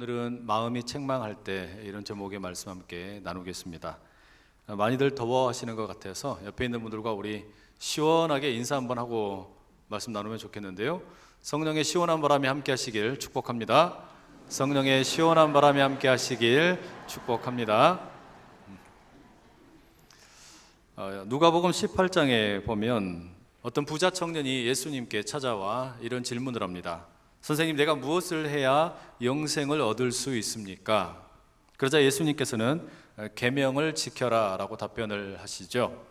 오늘은 마음이 책망할 때 이런 제목의 말씀 함께 나누겠습니다. 많이들 더워하시는 것 같아서 옆에 있는 분들과 우리 시원하게 인사 한번 하고 말씀 나누면 좋겠는데요. 성령의 시원한 바람이 함께 하시길 축복합니다. 성령의 시원한 바람이 함께 하시길 축복합니다. 누가복음 18장에 보면 어떤 부자 청년이 예수님께 찾아와 이런 질문을 합니다. 선생님, 내가 무엇을 해야 영생을 얻을 수 있습니까? 그러자 예수님께서는 계명을 지켜라 라고 답변을 하시죠.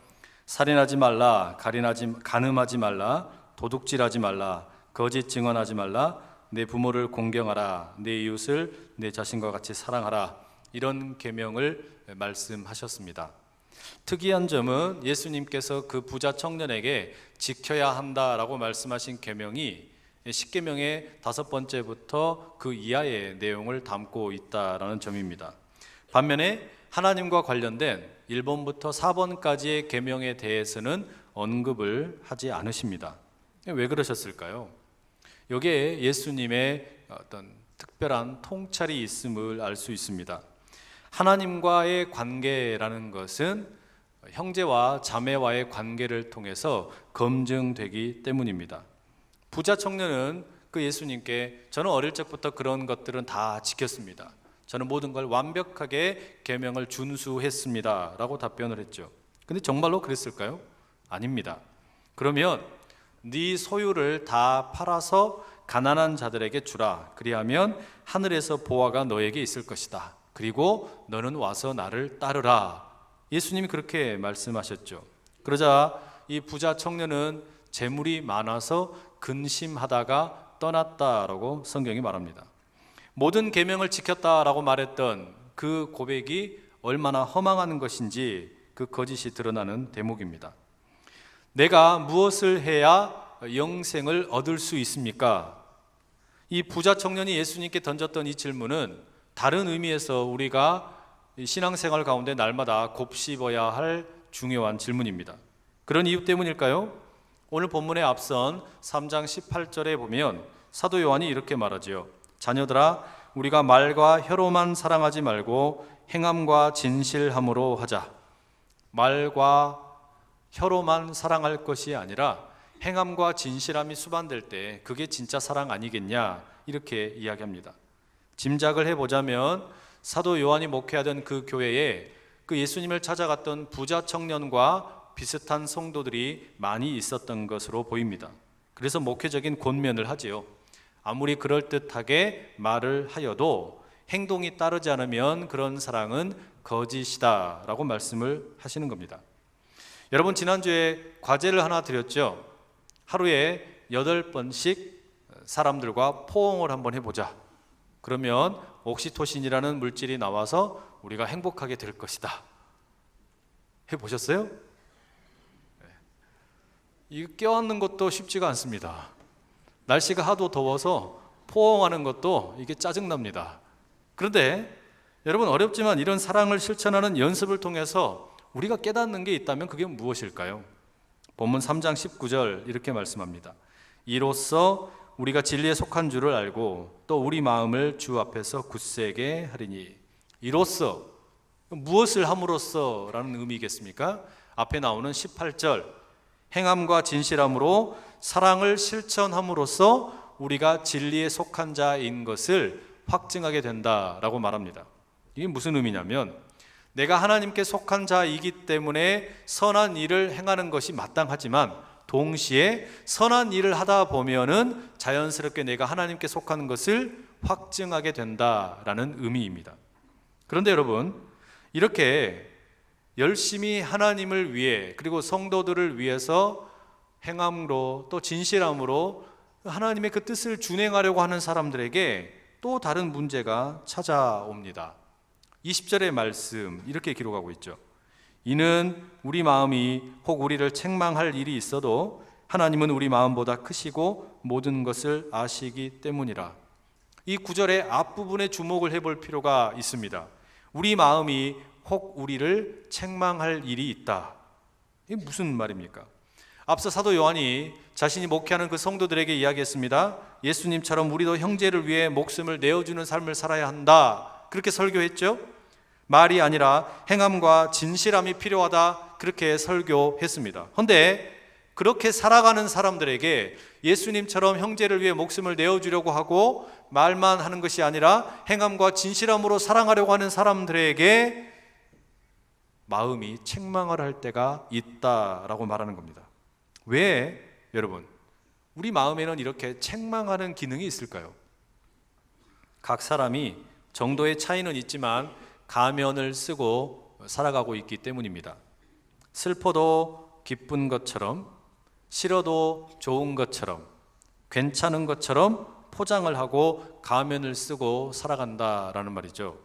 살인하지 말라, 간음하지 말라, 도둑질하지 말라, 거짓 증언하지 말라, 내 부모를 공경하라, 내 이웃을 내 자신과 같이 사랑하라, 이런 계명을 말씀하셨습니다. 특이한 점은 예수님께서 그 부자 청년에게 지켜야 한다라고 말씀하신 계명이 10계명의 5번째부터 그 이하의 내용을 담고 있다라는 점입니다. 반면에 하나님과 관련된 1번부터 4번까지의 계명에 대해서는 언급을 하지 않으십니다. 왜 그러셨을까요? 여기에 예수님의 어떤 특별한 통찰이 있음을 알 수 있습니다. 하나님과의 관계라는 것은 형제와 자매와의 관계를 통해서 검증되기 때문입니다. 부자 청년은 그 예수님께 저는 어릴 적부터 그런 것들은 다 지켰습니다. 저는 모든 걸 완벽하게 계명을 준수했습니다 라고 답변을 했죠. 근데 정말로 그랬을까요? 아닙니다. 그러면 네 소유를 다 팔아서 가난한 자들에게 주라. 그리하면 하늘에서 보화가 너에게 있을 것이다. 그리고 너는 와서 나를 따르라. 예수님이 그렇게 말씀하셨죠. 그러자 이 부자 청년은 재물이 많아서 근심하다가 떠났다라고 성경이 말합니다. 모든 계명을 지켰다라고 말했던 그 고백이 얼마나 허망한 것인지 그 거짓이 드러나는 대목입니다. 내가 무엇을 해야 영생을 얻을 수 있습니까? 이 부자 청년이 예수님께 던졌던 이 질문은 다른 의미에서 우리가 신앙생활 가운데 날마다 곱씹어야 할 중요한 질문입니다. 그런 이유 때문일까요? 오늘 본문에 앞선 3장 18절에 보면 사도 요한이 이렇게 말하죠. 자녀들아, 우리가 말과 혀로만 사랑하지 말고 행함과 진실함으로 하자. 말과 혀로만 사랑할 것이 아니라 행함과 진실함이 수반될 때 그게 진짜 사랑 아니겠냐, 이렇게 이야기합니다. 짐작을 해보자면 사도 요한이 목회하던 그 교회에 그 예수님을 찾아갔던 부자 청년과 비슷한 성도들이 많이 있었던 것으로 보입니다. 그래서 목회적인 권면을 하지요. 아무리 그럴듯하게 말을 하여도 행동이 따르지 않으면 그런 사랑은 거짓이다 라고 말씀을 하시는 겁니다. 여러분, 지난주에 과제를 하나 드렸죠. 하루에 8번씩 사람들과 포옹을 한번 해보자. 그러면 옥시토신이라는 물질이 나와서 우리가 행복하게 될 것이다. 해보셨어요? 이 껴안는 것도 쉽지가 않습니다. 날씨가 하도 더워서 포옹하는 것도 이게 짜증납니다. 그런데 여러분, 어렵지만 이런 사랑을 실천하는 연습을 통해서 우리가 깨닫는 게 있다면 그게 무엇일까요? 본문 3장 19절 이렇게 말씀합니다. 이로써 우리가 진리에 속한 줄을 알고 또 우리 마음을 주 앞에서 굳세게 하리니. 이로써, 무엇을 함으로써 라는 의미겠습니까? 앞에 나오는 18절, 행함과 진실함으로 사랑을 실천함으로써 우리가 진리에 속한 자인 것을 확증하게 된다라고 말합니다. 이게 무슨 의미냐면 내가 하나님께 속한 자이기 때문에 선한 일을 행하는 것이 마땅하지만 동시에 선한 일을 하다 보면은 자연스럽게 내가 하나님께 속하는 것을 확증하게 된다라는 의미입니다. 그런데 여러분, 이렇게 열심히 하나님을 위해 그리고 성도들을 위해서 행함으로 또 진실함으로 하나님의 그 뜻을 준행하려고 하는 사람들에게 또 다른 문제가 찾아옵니다. 20절의 말씀 이렇게 기록하고 있죠. 이는 우리 마음이 혹 우리를 책망할 일이 있어도 하나님은 우리 마음보다 크시고 모든 것을 아시기 때문이라. 이 구절의 앞부분에 주목을 해볼 필요가 있습니다. 우리 마음이 혹 우리를 책망할 일이 있다. 이게 무슨 말입니까? 앞서 사도 요한이 자신이 목회하는 그 성도들에게 이야기했습니다. 예수님처럼 우리도 형제를 위해 목숨을 내어주는 삶을 살아야 한다. 그렇게 설교했죠. 말이 아니라 행함과 진실함이 필요하다. 그렇게 설교했습니다. 그런데 그렇게 살아가는 사람들에게 예수님처럼 형제를 위해 목숨을 내어주려고 하고 말만 하는 것이 아니라 행함과 진실함으로 사랑하려고 하는 사람들에게 마음이 책망을 할 때가 있다라고 말하는 겁니다. 왜 여러분 우리 마음에는 이렇게 책망하는 기능이 있을까요? 각 사람이 정도의 차이는 있지만 가면을 쓰고 살아가고 있기 때문입니다. 슬퍼도 기쁜 것처럼, 싫어도 좋은 것처럼, 괜찮은 것처럼 포장을 하고 가면을 쓰고 살아간다라는 말이죠.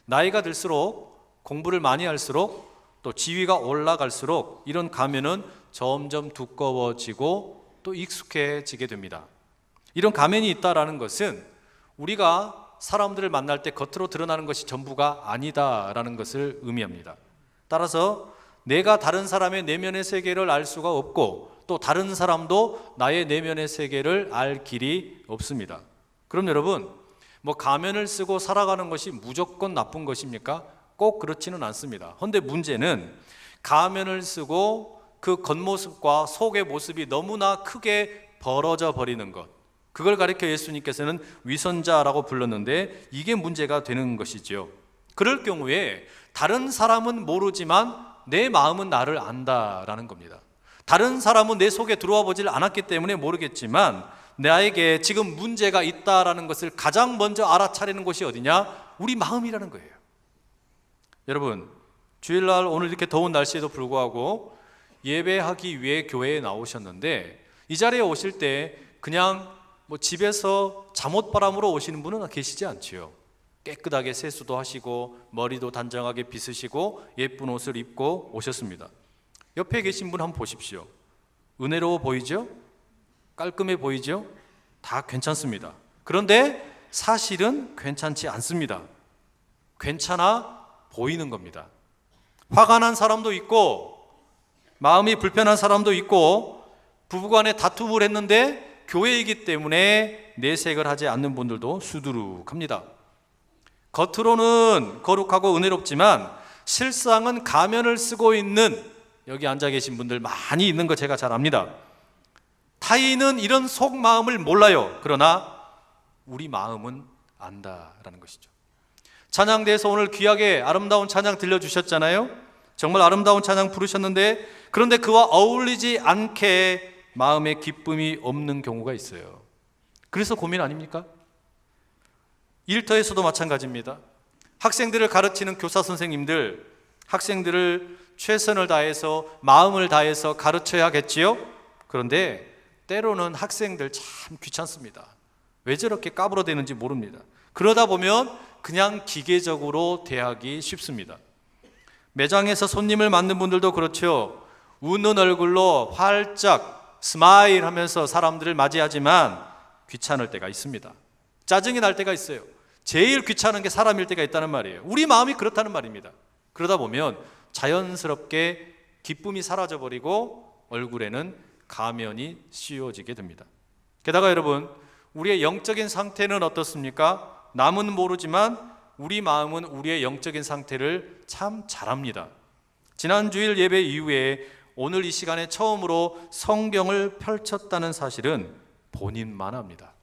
나이가 들수록, 공부를 많이 할수록, 또 지위가 올라갈수록 이런 가면은 점점 두꺼워지고 또 익숙해지게 됩니다. 이런 가면이 있다라는 것은 우리가 사람들을 만날 때 겉으로 드러나는 것이 전부가 아니다라는 것을 의미합니다. 따라서 내가 다른 사람의 내면의 세계를 알 수가 없고 또 다른 사람도 나의 내면의 세계를 알 길이 없습니다. 그럼 여러분, 가면을 쓰고 살아가는 것이 무조건 나쁜 것입니까? 꼭 그렇지는 않습니다. 그런데 문제는 가면을 쓰고 그 겉모습과 속의 모습이 너무나 크게 벌어져 버리는 것, 그걸 가리켜 예수님께서는 위선자라고 불렀는데 이게 문제가 되는 것이죠. 그럴 경우에 다른 사람은 모르지만 내 마음은 나를 안다라는 겁니다. 다른 사람은 내 속에 들어와 보질 않았기 때문에 모르겠지만 나에게 지금 문제가 있다라는 것을 가장 먼저 알아차리는 곳이 어디냐? 우리 마음이라는 거예요. 여러분, 주일날 오늘 이렇게 더운 날씨에도 불구하고 예배하기 위해 교회에 나오셨는데 이 자리에 오실 때 그냥 집에서 잠옷바람으로 오시는 분은 계시지 않지요. 깨끗하게 세수도 하시고 머리도 단정하게 빗으시고 예쁜 옷을 입고 오셨습니다. 옆에 계신 분 한번 보십시오. 은혜로워 보이죠? 깔끔해 보이죠? 다 괜찮습니다. 그런데 사실은 괜찮지 않습니다. 괜찮아 보이는 겁니다. 화가 난 사람도 있고 마음이 불편한 사람도 있고 부부간에 다툼을 했는데 교회이기 때문에 내색을 하지 않는 분들도 수두룩합니다. 겉으로는 거룩하고 은혜롭지만 실상은 가면을 쓰고 있는, 여기 앉아 계신 분들 많이 있는 거 제가 잘 압니다. 타인은 이런 속마음을 몰라요. 그러나 우리 마음은 안다라는 것이죠. 찬양대에서 오늘 귀하게 아름다운 찬양 들려주셨잖아요. 정말 아름다운 찬양 부르셨는데 그런데 그와 어울리지 않게 마음에 기쁨이 없는 경우가 있어요. 그래서 고민 아닙니까? 일터에서도 마찬가지입니다. 학생들을 가르치는 교사 선생님들, 학생들을 최선을 다해서 마음을 다해서 가르쳐야겠지요? 그런데 때로는 학생들 참 귀찮습니다. 왜 저렇게 까불어대는지 모릅니다. 그러다 보면 그냥 기계적으로 대하기 쉽습니다. 매장에서 손님을 맞는 분들도 그렇죠. 웃는 얼굴로 활짝 스마일 하면서 사람들을 맞이하지만 귀찮을 때가 있습니다. 짜증이 날 때가 있어요. 제일 귀찮은 게 사람일 때가 있다는 말이에요. 우리 마음이 그렇다는 말입니다. 그러다 보면 자연스럽게 기쁨이 사라져버리고 얼굴에는 가면이 씌워지게 됩니다. 게다가 여러분, 우리의 영적인 상태는 어떻습니까? 남은 모르지만 우리 마음은 우리의 영적인 상태를 참 잘 압니다. 지난 주일 예배 이후에 오늘 이 시간에 처음으로 성경을 펼쳤다는 사실은 본인만 압니다.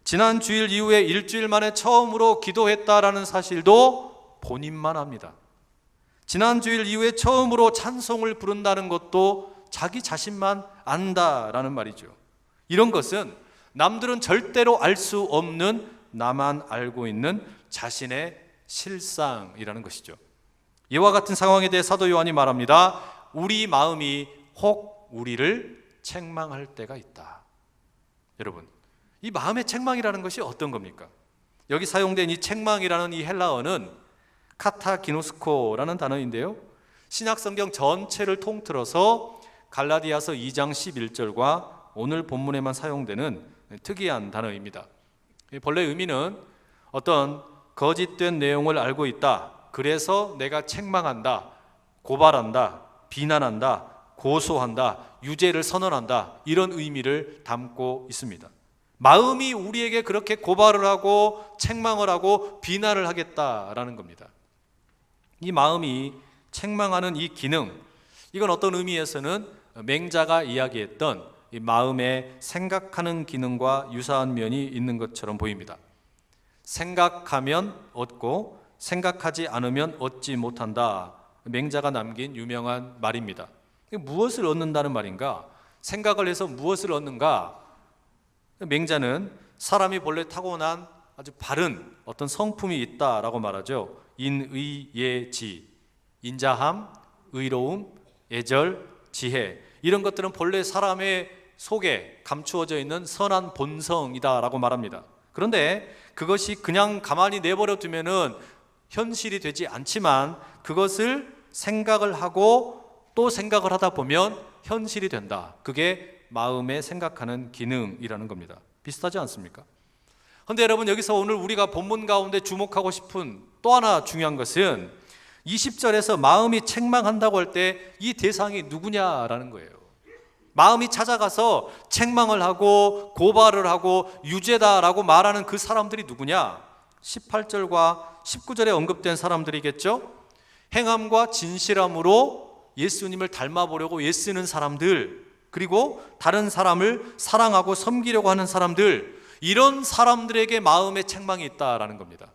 지난 주일 이후에 일주일 만에 처음으로 기도했다라는 사실도 본인만 압니다. 지난 주일 이후에 처음으로 찬송을 부른다는 것도 자기 자신만 안다라는 말이죠. 이런 것은 남들은 절대로 알 수 없는 나만 알고 있는 자신의 실상이라는 것이죠. 이와 같은 상황에 대해 사도 요한이 말합니다. 우리 마음이 혹 우리를 책망할 때가 있다. 여러분, 이 마음의 책망이라는 것이 어떤 겁니까? 여기 사용된 이 책망이라는 이 헬라어는 카타기노스코라는 단어인데요, 신약성경 전체를 통틀어서 갈라디아서 2장 11절과 오늘 본문에만 사용되는 특이한 단어입니다. 본래 의미는 어떤 거짓된 내용을 알고 있다, 그래서 내가 책망한다, 고발한다, 비난한다, 고소한다, 유죄를 선언한다, 이런 의미를 담고 있습니다. 마음이 우리에게 그렇게 고발을 하고 책망을 하고 비난을 하겠다라는 겁니다. 이 마음이 책망하는 이 기능, 이건 어떤 의미에서는 맹자가 이야기했던 이 마음의 생각하는 기능과 유사한 면이 있는 것처럼 보입니다. 생각하면 얻고 생각하지 않으면 얻지 못한다. 맹자가 남긴 유명한 말입니다. 무엇을 얻는다는 말인가? 생각을 해서 무엇을 얻는가? 맹자는 사람이 본래 타고난 아주 바른 어떤 성품이 있다라고 말하죠. 인의예지, 인자함, 의로움, 애절, 지혜, 이런 것들은 본래 사람의 속에 감추어져 있는 선한 본성이다라고 말합니다. 그런데 그것이 그냥 가만히 내버려 두면은 현실이 되지 않지만 그것을 생각을 하고 또 생각을 하다 보면 현실이 된다. 그게 마음의 생각하는 기능이라는 겁니다. 비슷하지 않습니까? 그런데 여러분, 여기서 오늘 우리가 본문 가운데 주목하고 싶은 또 하나 중요한 것은 20절에서 마음이 책망한다고 할 때 이 대상이 누구냐라는 거예요. 마음이 찾아가서 책망을 하고 고발을 하고 유죄다라고 말하는 그 사람들이 누구냐? 18절과 19절에 언급된 사람들이겠죠? 행함과 진실함으로 예수님을 닮아보려고 애쓰는 사람들, 그리고 다른 사람을 사랑하고 섬기려고 하는 사람들, 이런 사람들에게 마음의 책망이 있다라는 겁니다.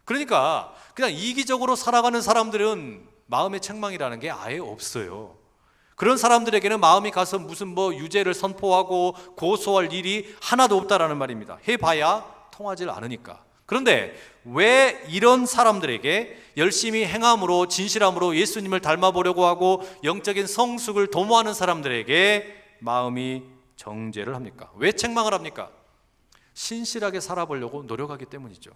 그러니까 그냥 이기적으로 살아가는 사람들은 마음의 책망이라는 게 아예 없어요. 그런 사람들에게는 마음이 가서 무슨 유죄를 선포하고 고소할 일이 하나도 없다라는 말입니다. 해봐야 통하지 않으니까. 그런데 왜 이런 사람들에게 열심히 행함으로 진실함으로 예수님을 닮아보려고 하고 영적인 성숙을 도모하는 사람들에게 마음이 정죄를 합니까? 왜 책망을 합니까? 신실하게 살아보려고 노력하기 때문이죠.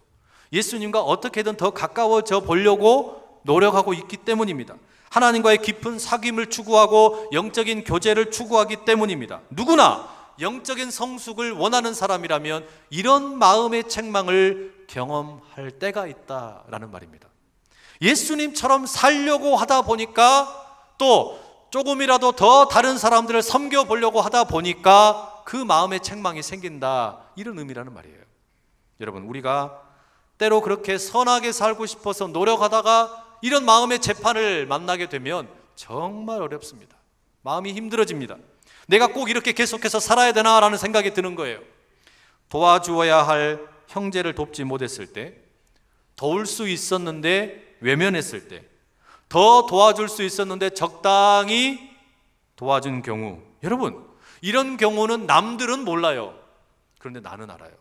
예수님과 어떻게든 더 가까워져 보려고 노력하고 있기 때문입니다. 하나님과의 깊은 사귐을 추구하고 영적인 교제를 추구하기 때문입니다. 누구나 영적인 성숙을 원하는 사람이라면 이런 마음의 책망을 경험할 때가 있다라는 말입니다. 예수님처럼 살려고 하다 보니까, 또 조금이라도 더 다른 사람들을 섬겨보려고 하다 보니까 그 마음의 책망이 생긴다, 이런 의미라는 말이에요. 여러분, 우리가 때로 그렇게 선하게 살고 싶어서 노력하다가 이런 마음의 재판을 만나게 되면 정말 어렵습니다. 마음이 힘들어집니다. 내가 꼭 이렇게 계속해서 살아야 되나라는 생각이 드는 거예요. 도와주어야 할 형제를 돕지 못했을 때, 도울 수 있었는데 외면했을 때, 더 도와줄 수 있었는데 적당히 도와준 경우, 여러분, 이런 경우는 남들은 몰라요. 그런데 나는 알아요.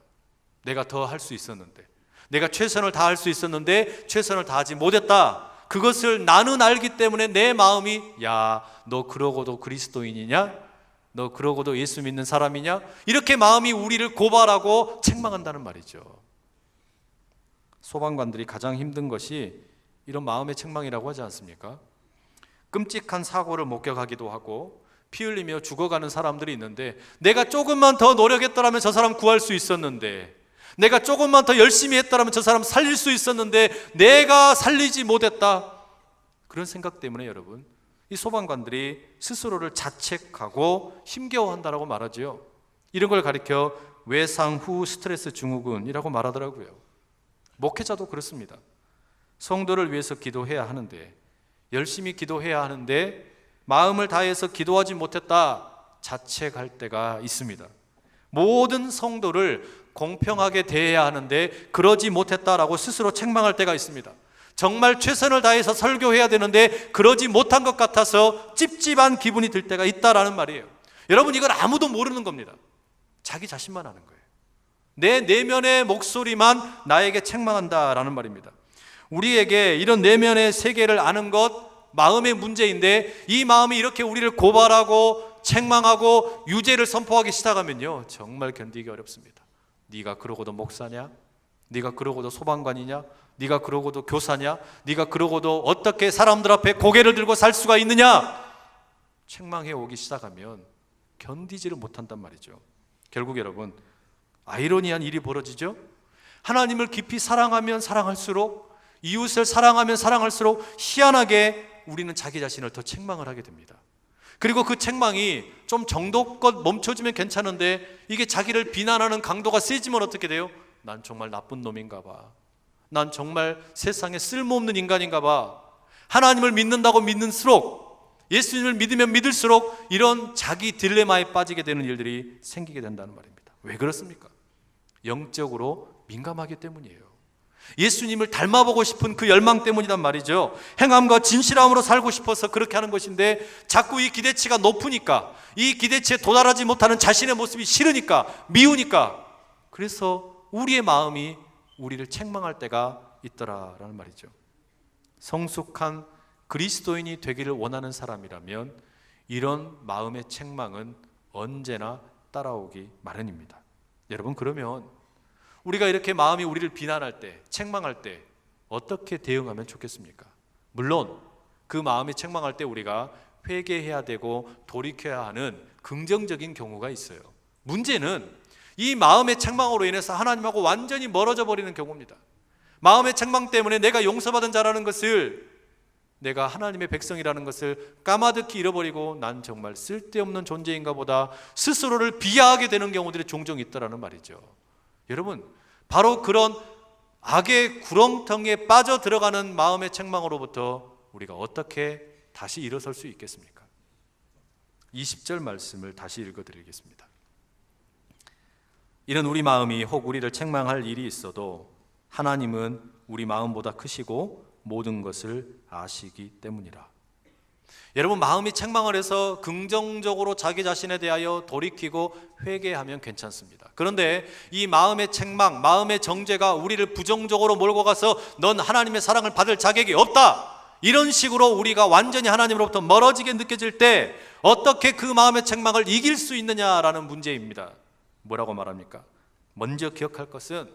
내가 더 할 수 있었는데, 내가 최선을 다할 수 있었는데 최선을 다하지 못했다. 그것을 나는 알기 때문에 내 마음이, 야, 너 그러고도 그리스도인이냐? 너 그러고도 예수 믿는 사람이냐? 이렇게 마음이 우리를 고발하고 책망한다는 말이죠. 소방관들이 가장 힘든 것이 이런 마음의 책망이라고 하지 않습니까? 끔찍한 사고를 목격하기도 하고 피 흘리며 죽어가는 사람들이 있는데, 내가 조금만 더 노력했더라면 저 사람 구할 수 있었는데, 내가 조금만 더 열심히 했더라면 저 사람 살릴 수 있었는데 내가 살리지 못했다. 그런 생각 때문에 여러분, 이 소방관들이 스스로를 자책하고 힘겨워한다라고 말하죠. 이런 걸 가리켜 외상 후 스트레스 증후군이라고 말하더라고요. 목회자도 그렇습니다. 성도를 위해서 기도해야 하는데, 열심히 기도해야 하는데 마음을 다해서 기도하지 못했다, 자책할 때가 있습니다. 모든 성도를 공평하게 대해야 하는데 그러지 못했다라고 스스로 책망할 때가 있습니다. 정말 최선을 다해서 설교해야 되는데 그러지 못한 것 같아서 찝찝한 기분이 들 때가 있다라는 말이에요. 여러분, 이걸 아무도 모르는 겁니다. 자기 자신만 아는 거예요. 내 내면의 목소리만 나에게 책망한다라는 말입니다. 우리에게 이런 내면의 세계를 아는 것, 마음의 문제인데, 이 마음이 이렇게 우리를 고발하고 책망하고 유죄를 선포하기 시작하면요, 정말 견디기 어렵습니다. 네가 그러고도 목사냐? 네가 그러고도 소방관이냐? 네가 그러고도 교사냐? 네가 그러고도 어떻게 사람들 앞에 고개를 들고 살 수가 있느냐? 책망해 오기 시작하면 견디지를 못한단 말이죠. 결국 여러분, 아이러니한 일이 벌어지죠. 하나님을 깊이 사랑하면 사랑할수록, 이웃을 사랑하면 사랑할수록 희한하게 우리는 자기 자신을 더 책망을 하게 됩니다. 그리고 그 책망이 좀 정도껏 멈춰지면 괜찮은데 이게 자기를 비난하는 강도가 세지면 어떻게 돼요? 난 정말 나쁜 놈인가 봐. 난 정말 세상에 쓸모없는 인간인가 봐. 하나님을 믿는다고 믿는수록, 예수님을 믿으면 믿을수록 이런 자기 딜레마에 빠지게 되는 일들이 생기게 된다는 말입니다. 왜 그렇습니까? 영적으로 민감하기 때문이에요. 예수님을 닮아보고 싶은 그 열망 때문이란 말이죠. 행함과 진실함으로 살고 싶어서 그렇게 하는 것인데 자꾸 이 기대치가 높으니까, 이 기대치에 도달하지 못하는 자신의 모습이 싫으니까, 미우니까, 그래서 우리의 마음이 우리를 책망할 때가 있더라라는 말이죠. 성숙한 그리스도인이 되기를 원하는 사람이라면 이런 마음의 책망은 언제나 따라오기 마련입니다. 여러분, 그러면 우리가 이렇게 마음이 우리를 비난할 때, 책망할 때 어떻게 대응하면 좋겠습니까? 물론 그 마음이 책망할 때 우리가 회개해야 되고 돌이켜야 하는 긍정적인 경우가 있어요. 문제는 이 마음의 책망으로 인해서 하나님하고 완전히 멀어져 버리는 경우입니다. 마음의 책망 때문에 내가 용서받은 자라는 것을, 내가 하나님의 백성이라는 것을 까마득히 잃어버리고 난 정말 쓸데없는 존재인가 보다 스스로를 비하하게 되는 경우들이 종종 있다라는 말이죠. 여러분, 바로 그런 악의 구렁텅이에 빠져 들어가는 마음의 책망으로부터 우리가 어떻게 다시 일어설 수 있겠습니까? 20절 말씀을 다시 읽어드리겠습니다. 이는 우리 마음이 혹 우리를 책망할 일이 있어도 하나님은 우리 마음보다 크시고 모든 것을 아시기 때문이라. 여러분, 마음이 책망을 해서 긍정적으로 자기 자신에 대하여 돌이키고 회개하면 괜찮습니다. 그런데 이 마음의 책망, 마음의 정죄가 우리를 부정적으로 몰고 가서 넌 하나님의 사랑을 받을 자격이 없다, 이런 식으로 우리가 완전히 하나님으로부터 멀어지게 느껴질 때 어떻게 그 마음의 책망을 이길 수 있느냐라는 문제입니다. 뭐라고 말합니까? 먼저 기억할 것은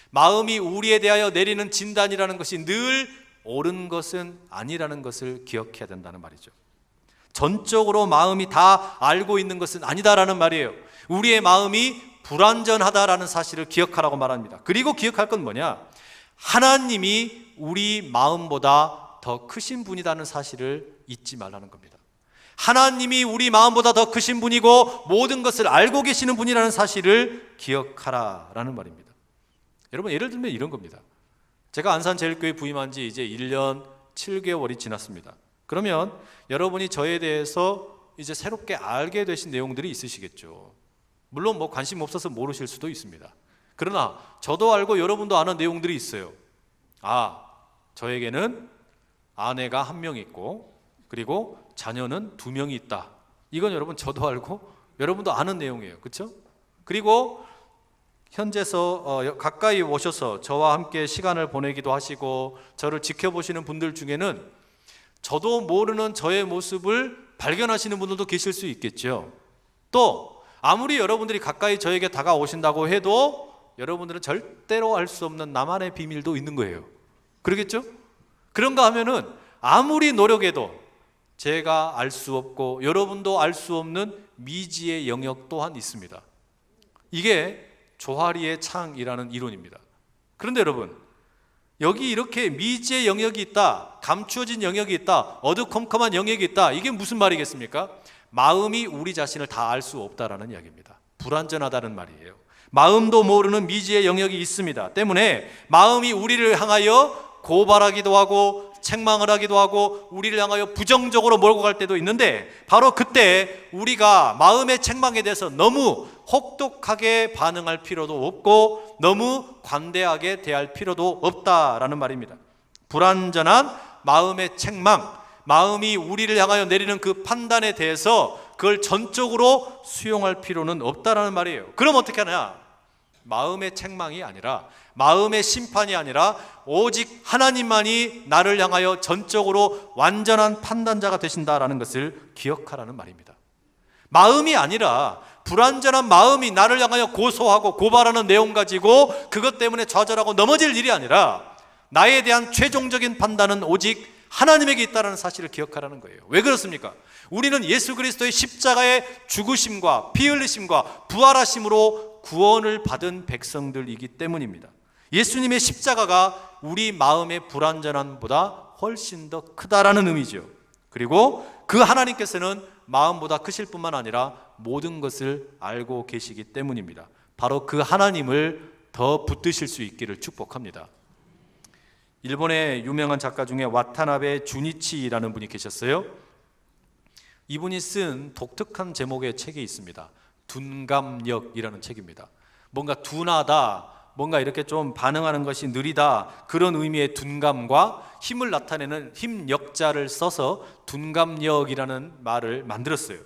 마음이 우리에 대하여 내리는 진단이라는 것이 늘 옳은 것은 아니라는 것을 기억해야 된다는 말이죠. 전적으로 마음이 다 알고 있는 것은 아니다라는 말이에요. 우리의 마음이 불완전하다라는 사실을 기억하라고 말합니다. 그리고 기억할 건 뭐냐? 하나님이 우리 마음보다 더 크신 분이라는 사실을 잊지 말라는 겁니다. 하나님이 우리 마음보다 더 크신 분이고 모든 것을 알고 계시는 분이라는 사실을 기억하라라는 말입니다. 여러분, 예를 들면 이런 겁니다. 제가 안산제일교회 부임한 지 이제 1년 7개월이 지났습니다. 그러면 여러분이 저에 대해서 이제 새롭게 알게 되신 내용들이 있으시겠죠. 물론 뭐 관심 없어서 모르실 수도 있습니다. 그러나 저도 알고 여러분도 아는 내용들이 있어요. 저에게는 아내가 1명 있고 그리고 자녀는 2명이 있다. 이건 여러분 저도 알고 여러분도 아는 내용이에요. 그렇죠? 그리고 현재서 가까이 오셔서 저와 함께 시간을 보내기도 하시고 저를 지켜보시는 분들 중에는 저도 모르는 저의 모습을 발견하시는 분들도 계실 수 있겠죠. 또 아무리 여러분들이 가까이 저에게 다가오신다고 해도 여러분들은 절대로 알 수 없는 나만의 비밀도 있는 거예요. 그러겠죠? 그런가 하면은 아무리 노력해도 제가 알 수 없고 여러분도 알 수 없는 미지의 영역 또한 있습니다. 이게 조하리의 창이라는 이론입니다. 그런데 여러분, 여기 이렇게 미지의 영역이 있다, 감추어진 영역이 있다, 어두컴컴한 영역이 있다, 이게 무슨 말이겠습니까? 마음이 우리 자신을 다 알 수 없다라는 이야기입니다. 불완전하다는 말이에요. 마음도 모르는 미지의 영역이 있습니다. 때문에 마음이 우리를 향하여 고발하기도 하고 책망을 하기도 하고 우리를 향하여 부정적으로 몰고 갈 때도 있는데, 바로 그때 우리가 마음의 책망에 대해서 너무 혹독하게 반응할 필요도 없고 너무 관대하게 대할 필요도 없다라는 말입니다. 불완전한 마음의 책망, 마음이 우리를 향하여 내리는 그 판단에 대해서 그걸 전적으로 수용할 필요는 없다라는 말이에요. 그럼 어떻게 하냐? 마음의 책망이 아니라, 마음의 심판이 아니라 오직 하나님만이 나를 향하여 전적으로 완전한 판단자가 되신다라는 것을 기억하라는 말입니다. 마음이 아니라 불완전한 마음이 나를 향하여 고소하고 고발하는 내용 가지고 그것 때문에 좌절하고 넘어질 일이 아니라 나에 대한 최종적인 판단은 오직 하나님에게 있다는 사실을 기억하라는 거예요. 왜 그렇습니까? 우리는 예수 그리스도의 십자가의 죽으심과 피 흘리심과 부활하심으로 구원을 받은 백성들이기 때문입니다. 예수님의 십자가가 우리 마음의 불완전함보다 훨씬 더 크다라는 의미죠. 그리고 그 하나님께서는 마음보다 크실 뿐만 아니라 모든 것을 알고 계시기 때문입니다. 바로 그 하나님을 더 붙드실 수 있기를 축복합니다. 일본의 유명한 작가 중에 와타나베 주니치라는 분이 계셨어요. 이분이 쓴 독특한 제목의 책이 있습니다. 둔감력이라는 책입니다. 뭔가 둔하다, 뭔가 이렇게 좀 반응하는 것이 느리다, 그런 의미의 둔감과 힘을 나타내는 힘력자를 써서 둔감력이라는 말을 만들었어요.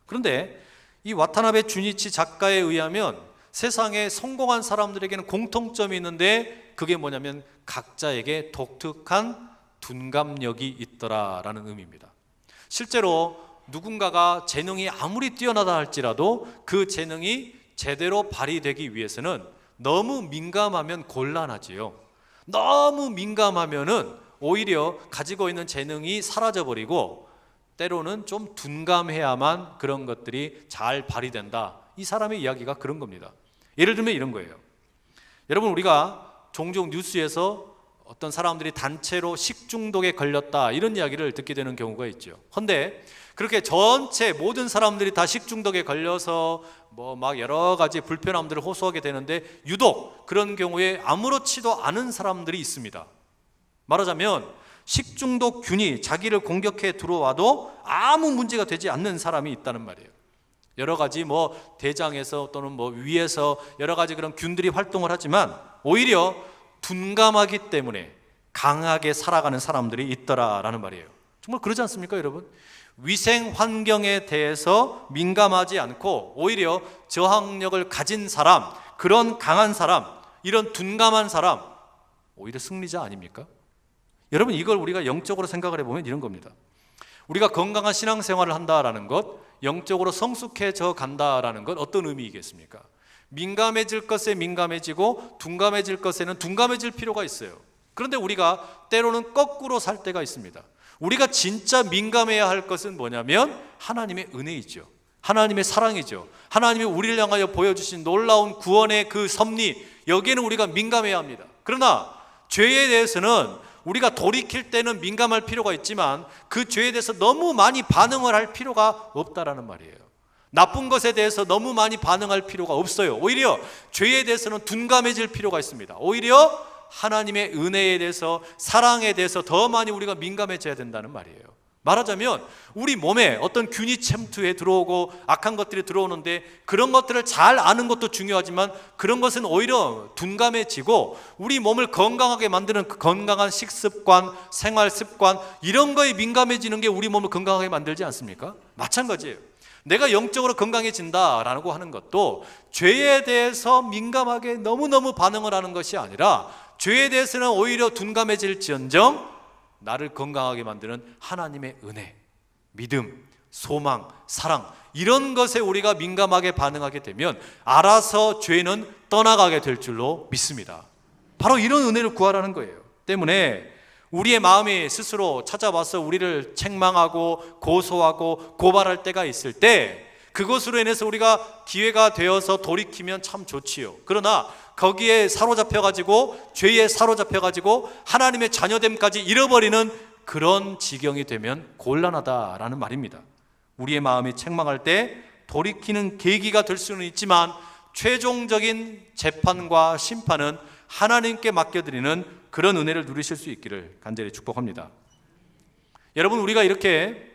그런데 이 와타나베 주니치 작가에 의하면 세상에 성공한 사람들에게는 공통점이 있는데 그게 뭐냐면 각자에게 독특한 둔감력이 있더라라는 의미입니다. 실제로 누군가가 재능이 아무리 뛰어나다 할지라도 그 재능이 제대로 발휘되기 위해서는 너무 민감하면 곤란하지요. 너무 민감하면은 오히려 가지고 있는 재능이 사라져버리고 때로는 좀 둔감해야만 그런 것들이 잘 발휘된다. 이 사람의 이야기가 그런 겁니다. 예를 들면 이런 거예요. 여러분, 우리가 종종 뉴스에서 어떤 사람들이 단체로 식중독에 걸렸다 이런 이야기를 듣게 되는 경우가 있죠. 그런데 그렇게 전체 모든 사람들이 다 식중독에 걸려서 뭐 막 여러 가지 불편함들을 호소하게 되는데 유독 그런 경우에 아무렇지도 않은 사람들이 있습니다. 말하자면 식중독균이 자기를 공격해 들어와도 아무 문제가 되지 않는 사람이 있다는 말이에요. 여러 가지 뭐 대장에서 또는 뭐 위에서 여러 가지 그런 균들이 활동을 하지만 오히려 둔감하기 때문에 강하게 살아가는 사람들이 있더라라는 말이에요. 정말 그러지 않습니까, 여러분? 위생 환경에 대해서 민감하지 않고 오히려 저항력을 가진 사람, 그런 강한 사람, 이런 둔감한 사람, 오히려 승리자 아닙니까? 여러분, 이걸 우리가 영적으로 생각을 해보면 이런 겁니다. 우리가 건강한 신앙생활을 한다라는 것, 영적으로 성숙해져 간다라는 것, 어떤 의미이겠습니까? 민감해질 것에 민감해지고 둔감해질 것에는 둔감해질 필요가 있어요. 그런데 우리가 때로는 거꾸로 살 때가 있습니다. 우리가 진짜 민감해야 할 것은 뭐냐면 하나님의 은혜이죠. 하나님의 사랑이죠. 하나님이 우리를 향하여 보여주신 놀라운 구원의 그 섭리, 여기에는 우리가 민감해야 합니다. 그러나 죄에 대해서는 우리가 돌이킬 때는 민감할 필요가 있지만 그 죄에 대해서 너무 많이 반응을 할 필요가 없다라는 말이에요. 나쁜 것에 대해서 너무 많이 반응할 필요가 없어요. 오히려 죄에 대해서는 둔감해질 필요가 있습니다. 오히려 하나님의 은혜에 대해서, 사랑에 대해서 더 많이 우리가 민감해져야 된다는 말이에요. 말하자면 우리 몸에 어떤 균이 침투해 들어오고 악한 것들이 들어오는데 그런 것들을 잘 아는 것도 중요하지만 그런 것은 오히려 둔감해지고 우리 몸을 건강하게 만드는 그 건강한 식습관, 생활습관, 이런 거에 민감해지는 게 우리 몸을 건강하게 만들지 않습니까? 마찬가지예요. 내가 영적으로 건강해진다라고 하는 것도 죄에 대해서 민감하게 너무너무 반응을 하는 것이 아니라 죄에 대해서는 오히려 둔감해질지언정 나를 건강하게 만드는 하나님의 은혜, 믿음, 소망, 사랑, 이런 것에 우리가 민감하게 반응하게 되면 알아서 죄는 떠나가게 될 줄로 믿습니다. 바로 이런 은혜를 구하라는 거예요. 때문에 우리의 마음이 스스로 찾아와서 우리를 책망하고 고소하고 고발할 때가 있을 때 그것으로 인해서 우리가 기회가 되어서 돌이키면 참 좋지요. 그러나 거기에 사로잡혀가지고 죄에 사로잡혀가지고 하나님의 자녀됨까지 잃어버리는 그런 지경이 되면 곤란하다라는 말입니다. 우리의 마음이 책망할 때 돌이키는 계기가 될 수는 있지만 최종적인 재판과 심판은 하나님께 맡겨드리는 그런 은혜를 누리실 수 있기를 간절히 축복합니다. 여러분, 우리가 이렇게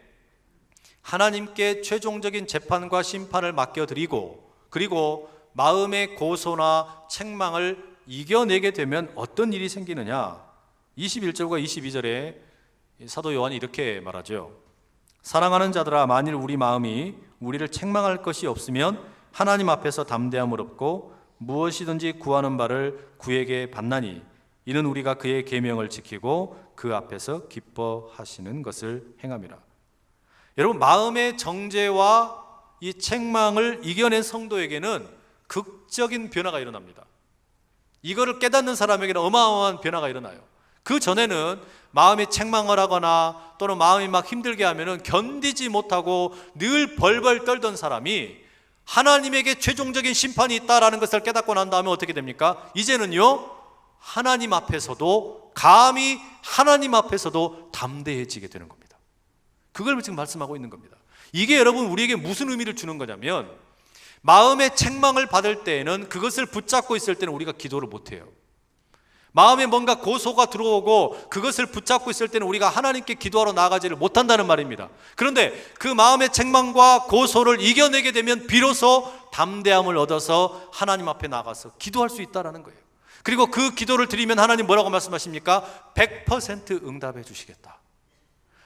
하나님께 최종적인 재판과 심판을 맡겨드리고 그리고 마음의 고소나 책망을 이겨내게 되면 어떤 일이 생기느냐? 21절과 22절에 사도 요한이 이렇게 말하죠. 사랑하는 자들아, 만일 우리 마음이 우리를 책망할 것이 없으면 하나님 앞에서 담대함을 얻고 무엇이든지 구하는 바를 그에게 받나니 이는 우리가 그의 계명을 지키고 그 앞에서 기뻐하시는 것을 행함이라. 여러분, 마음의 정죄와 이 책망을 이겨낸 성도에게는 극적인 변화가 일어납니다. 이거를 깨닫는 사람에게는 어마어마한 변화가 일어나요. 그 전에는 마음이 책망을 하거나 또는 마음이 막 힘들게 하면은 견디지 못하고 늘 벌벌 떨던 사람이 하나님에게 최종적인 심판이 있다라는 것을 깨닫고 난 다음에 어떻게 됩니까? 이제는요, 하나님 앞에서도 감히 하나님 앞에서도 담대해지게 되는 겁니다. 그걸 지금 말씀하고 있는 겁니다. 이게 여러분 우리에게 무슨 의미를 주는 거냐면, 마음의 책망을 받을 때에는, 그것을 붙잡고 있을 때는 우리가 기도를 못해요. 마음에 뭔가 고소가 들어오고 그것을 붙잡고 있을 때는 우리가 하나님께 기도하러 나아가지를 못한다는 말입니다. 그런데 그 마음의 책망과 고소를 이겨내게 되면 비로소 담대함을 얻어서 하나님 앞에 나가서 기도할 수 있다는 거예요. 그리고 그 기도를 드리면 하나님 뭐라고 말씀하십니까? 100% 응답해 주시겠다.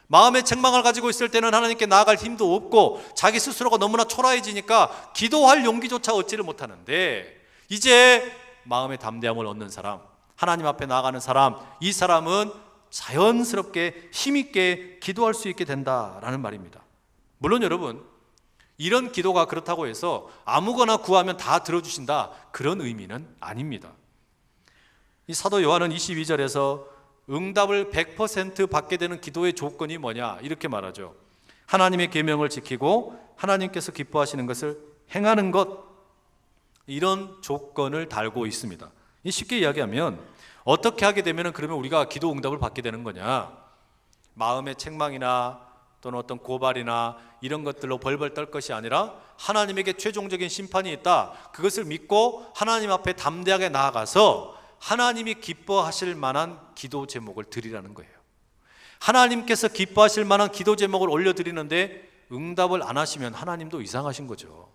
마음의 책망을 가지고 있을 때는 하나님께 나아갈 힘도 없고 자기 스스로가 너무나 초라해지니까 기도할 용기조차 얻지를 못하는데, 이제 마음의 담대함을 얻는 사람, 하나님 앞에 나아가는 사람, 이 사람은 자연스럽게 힘있게 기도할 수 있게 된다라는 말입니다. 물론 여러분, 이런 기도가 그렇다고 해서 아무거나 구하면 다 들어주신다, 그런 의미는 아닙니다. 이 사도 요한은 22절에서 응답을 100% 받게 되는 기도의 조건이 뭐냐 이렇게 말하죠. 하나님의 계명을 지키고 하나님께서 기뻐하시는 것을 행하는 것, 이런 조건을 달고 있습니다. 쉽게 이야기하면 어떻게 하게 되면 그러면 우리가 기도 응답을 받게 되는 거냐? 마음의 책망이나 또는 어떤 고발이나 이런 것들로 벌벌 떨 것이 아니라 하나님에게 최종적인 심판이 있다, 그것을 믿고 하나님 앞에 담대하게 나아가서 하나님이 기뻐하실 만한 기도 제목을 드리라는 거예요. 하나님께서 기뻐하실 만한 기도 제목을 올려드리는데 응답을 안 하시면 하나님도 이상하신 거죠.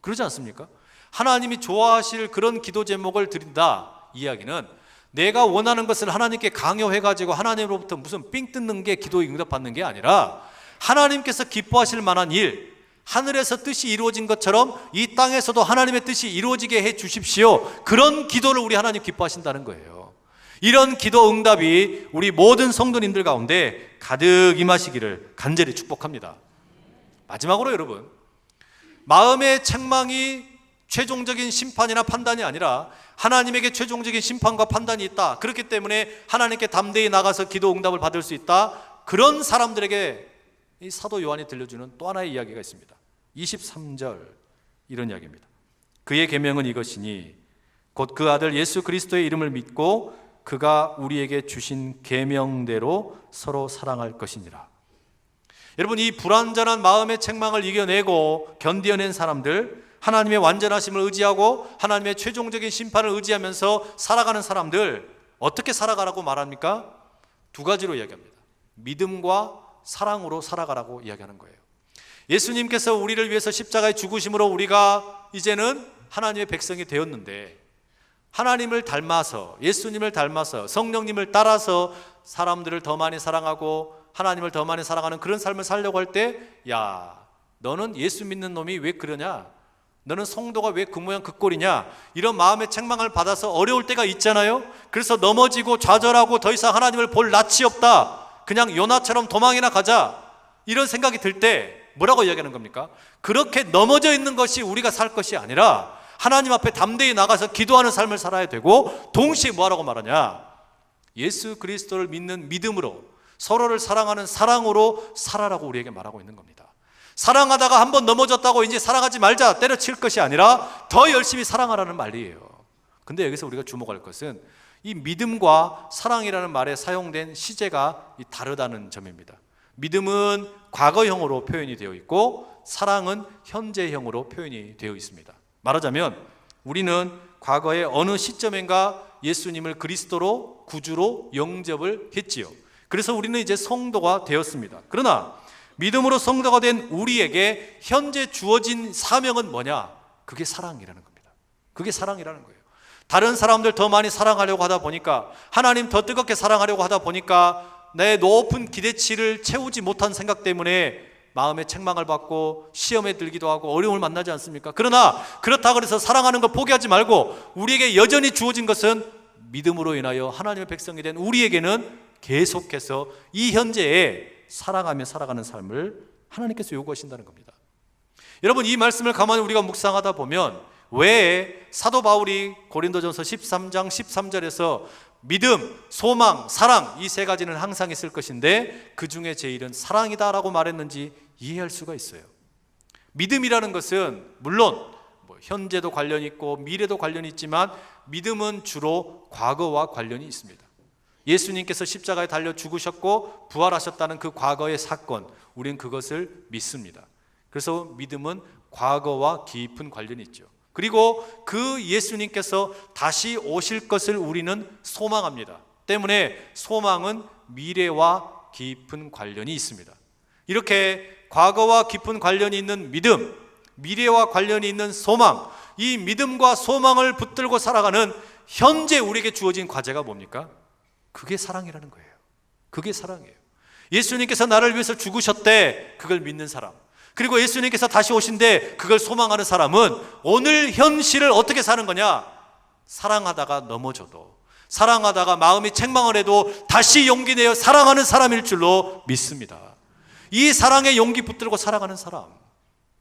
그러지 않습니까? 하나님이 좋아하실 그런 기도 제목을 드린다, 이야기는 내가 원하는 것을 하나님께 강요해가지고 하나님으로부터 무슨 삥 뜯는 게 기도에 응답받는 게 아니라, 하나님께서 기뻐하실 만한 일, 하늘에서 뜻이 이루어진 것처럼 이 땅에서도 하나님의 뜻이 이루어지게 해 주십시오, 그런 기도를 우리 하나님 기뻐하신다는 거예요. 이런 기도 응답이 우리 모든 성도님들 가운데 가득 임하시기를 간절히 축복합니다. 마지막으로 여러분, 마음의 책망이 최종적인 심판이나 판단이 아니라 하나님에게 최종적인 심판과 판단이 있다, 그렇기 때문에 하나님께 담대히 나가서 기도 응답을 받을 수 있다, 그런 사람들에게 이 사도 요한이 들려주는 또 하나의 이야기가 있습니다. 23절 이런 이야기입니다. 그의 계명은 이것이니 곧 그 아들 예수 그리스도의 이름을 믿고 그가 우리에게 주신 계명대로 서로 사랑할 것이니라. 여러분, 이 불완전한 마음의 책망을 이겨내고 견뎌낸 사람들, 하나님의 완전하심을 의지하고 하나님의 최종적인 심판을 의지하면서 살아가는 사람들, 어떻게 살아가라고 말합니까? 두 가지로 이야기합니다. 믿음과 사랑으로 살아가라고 이야기하는 거예요. 예수님께서 우리를 위해서 십자가에 죽으심으로 우리가 이제는 하나님의 백성이 되었는데, 하나님을 닮아서, 예수님을 닮아서, 성령님을 따라서 사람들을 더 많이 사랑하고 하나님을 더 많이 사랑하는 그런 삶을 살려고 할 때, 야, 너는 예수 믿는 놈이 왜 그러냐? 너는 성도가 왜 그 모양 그 꼴이냐? 이런 마음의 책망을 받아서 어려울 때가 있잖아요. 그래서 넘어지고 좌절하고 더 이상 하나님을 볼 낯이 없다, 그냥 요나처럼 도망이나 가자, 이런 생각이 들 때 뭐라고 이야기하는 겁니까? 그렇게 넘어져 있는 것이 우리가 살 것이 아니라 하나님 앞에 담대히 나가서 기도하는 삶을 살아야 되고, 동시에 뭐라고 말하냐? 예수 그리스도를 믿는 믿음으로, 서로를 사랑하는 사랑으로 살아라고 우리에게 말하고 있는 겁니다. 사랑하다가 한번 넘어졌다고 이제 사랑하지 말자, 때려칠 것이 아니라 더 열심히 사랑하라는 말이에요. 근데 여기서 우리가 주목할 것은 이 믿음과 사랑이라는 말에 사용된 시제가 다르다는 점입니다. 믿음은 과거형으로 표현이 되어 있고 사랑은 현재형으로 표현이 되어 있습니다. 말하자면 우리는 과거에 어느 시점인가 예수님을 그리스도로 구주로 영접을 했지요. 그래서 우리는 이제 성도가 되었습니다. 그러나 믿음으로 성도가 된 우리에게 현재 주어진 사명은 뭐냐? 그게 사랑이라는 겁니다. 그게 사랑이라는 거예요. 다른 사람들 더 많이 사랑하려고 하다 보니까, 하나님 더 뜨겁게 사랑하려고 하다 보니까 내 높은 기대치를 채우지 못한 생각 때문에 마음의 책망을 받고 시험에 들기도 하고 어려움을 만나지 않습니까? 그러나 그렇다고 해서 사랑하는 걸 포기하지 말고, 우리에게 여전히 주어진 것은 믿음으로 인하여 하나님의 백성이 된 우리에게는 계속해서 이 현재에 사랑하며 살아가는 삶을 하나님께서 요구하신다는 겁니다. 여러분, 이 말씀을 가만히 우리가 묵상하다 보면 왜 사도 바울이 고린도전서 13장 13절에서 믿음, 소망, 사랑, 이 세 가지는 항상 있을 것인데 그 중에 제일은 사랑이다라고 말했는지 이해할 수가 있어요. 믿음이라는 것은 물론 현재도 관련이 있고 미래도 관련이 있지만, 믿음은 주로 과거와 관련이 있습니다. 예수님께서 십자가에 달려 죽으셨고 부활하셨다는 그 과거의 사건, 우리는 그것을 믿습니다. 그래서 믿음은 과거와 깊은 관련이 있죠. 그리고 그 예수님께서 다시 오실 것을 우리는 소망합니다. 때문에 소망은 미래와 깊은 관련이 있습니다. 이렇게 과거와 깊은 관련이 있는 믿음, 미래와 관련이 있는 소망, 이 믿음과 소망을 붙들고 살아가는 현재 우리에게 주어진 과제가 뭡니까? 그게 사랑이라는 거예요. 그게 사랑이에요. 예수님께서 나를 위해서 죽으셨대, 그걸 믿는 사람, 그리고 예수님께서 다시 오신대, 그걸 소망하는 사람은 오늘 현실을 어떻게 사는 거냐? 사랑하다가 넘어져도, 사랑하다가 마음이 책망을 해도 다시 용기 내어 사랑하는 사람일 줄로 믿습니다. 이 사랑의 용기 붙들고 살아가는 사람,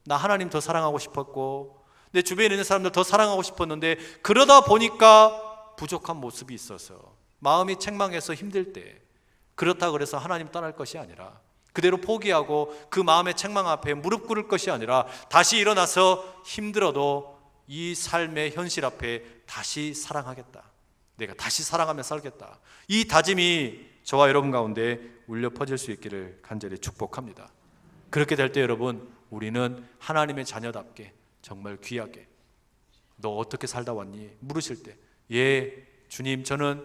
나 하나님 더 사랑하고 싶었고 내 주변에 있는 사람들 더 사랑하고 싶었는데 그러다 보니까 부족한 모습이 있어서 마음이 책망해서 힘들 때, 그렇다 그래서 하나님 떠날 것이 아니라 그대로 포기하고 그 마음의 책망 앞에 무릎 꿇을 것이 아니라 다시 일어나서 힘들어도 이 삶의 현실 앞에 다시 사랑하겠다, 내가 다시 사랑하며 살겠다, 이 다짐이 저와 여러분 가운데 울려 퍼질 수 있기를 간절히 축복합니다. 그렇게 될 때 여러분, 우리는 하나님의 자녀답게 정말 귀하게, 너 어떻게 살다 왔니? 물으실 때, 예 주님, 저는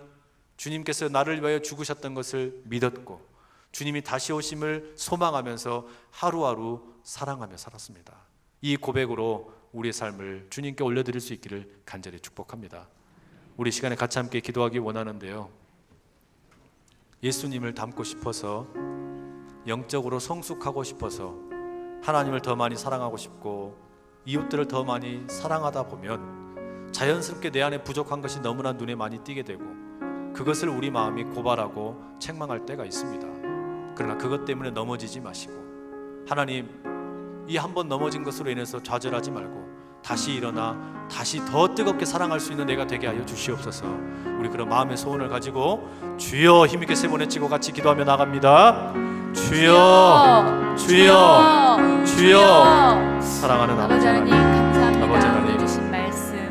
주님께서 나를 위하여 죽으셨던 것을 믿었고 주님이 다시 오심을 소망하면서 하루하루 사랑하며 살았습니다. 이 고백으로 우리의 삶을 주님께 올려드릴 수 있기를 간절히 축복합니다. 우리 시간에 같이 함께 기도하기 원하는데요, 예수님을 닮고 싶어서, 영적으로 성숙하고 싶어서, 하나님을 더 많이 사랑하고 싶고 이웃들을 더 많이 사랑하다 보면 자연스럽게 내 안에 부족한 것이 너무나 눈에 많이 띄게 되고 그것을 우리 마음이 고발하고 책망할 때가 있습니다. 그러나 그것 때문에 넘어지지 마시고, 하나님, 이 한 번 넘어진 것으로 인해서 좌절하지 말고 다시 일어나 다시 더 뜨겁게 사랑할 수 있는 내가 되게 하여 주시옵소서. 우리 그런 마음의 소원을 가지고 주여 힘있게 세 번 외치고 같이 기도하며 나갑니다. 주여, 주여, 주여. 사랑하는 아버지 하나님, 아버지 하나님,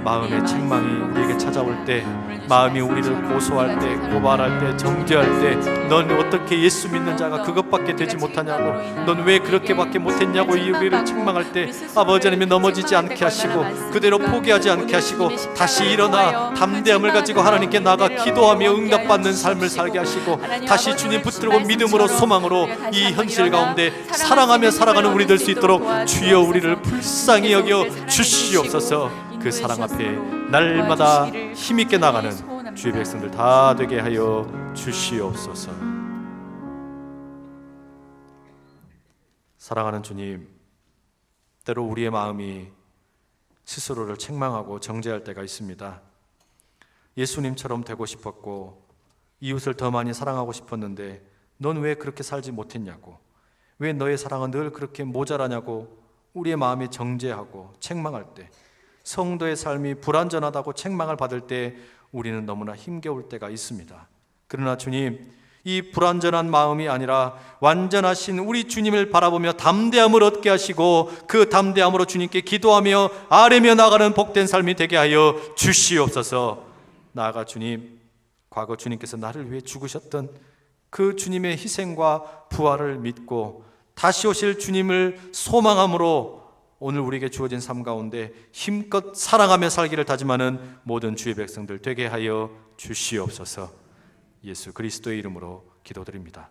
마음의 책망이 우리에게 찾아올 때, 마음이 우리를 고소할 때, 고발할 때, 정죄할 때, 넌 어떻게 예수 믿는 자가 그것밖에 되지 못하냐고, 넌 왜 그렇게밖에 못했냐고 우리를 책망할 때, 아버지 하나님이 넘어지지 않게 하시고 그대로 포기하지 않게 하시고 다시 일어나 담대함을 가지고 하나님께 나가 기도하며 응답받는 삶을 살게 하시고 다시 주님 붙들고 믿음으로 소망으로 이 현실 가운데 사랑하며 살아가는 우리 될 수 있도록 주여 우리를 불쌍히 여겨 주시옵소서. 그 사랑 앞에 날마다 힘있게 나가는 주의 백성들 다 되게 하여 주시옵소서. 사랑하는 주님, 때로 우리의 마음이 스스로를 책망하고 정죄할 때가 있습니다. 예수님처럼 되고 싶었고 이웃을 더 많이 사랑하고 싶었는데 넌 왜 그렇게 살지 못했냐고, 왜 너의 사랑은 늘 그렇게 모자라냐고 우리의 마음이 정죄하고 책망할 때, 성도의 삶이 불완전하다고 책망을 받을 때 우리는 너무나 힘겨울 때가 있습니다. 그러나 주님, 이 불완전한 마음이 아니라 완전하신 우리 주님을 바라보며 담대함을 얻게 하시고 그 담대함으로 주님께 기도하며 아뢰며 나가는 복된 삶이 되게 하여 주시옵소서. 나아가 주님, 과거 주님께서 나를 위해 죽으셨던 그 주님의 희생과 부활을 믿고 다시 오실 주님을 소망함으로 오늘 우리에게 주어진 삶 가운데 힘껏 사랑하며 살기를 다짐하는 모든 주의 백성들 되게 하여 주시옵소서. 예수 그리스도의 이름으로 기도드립니다.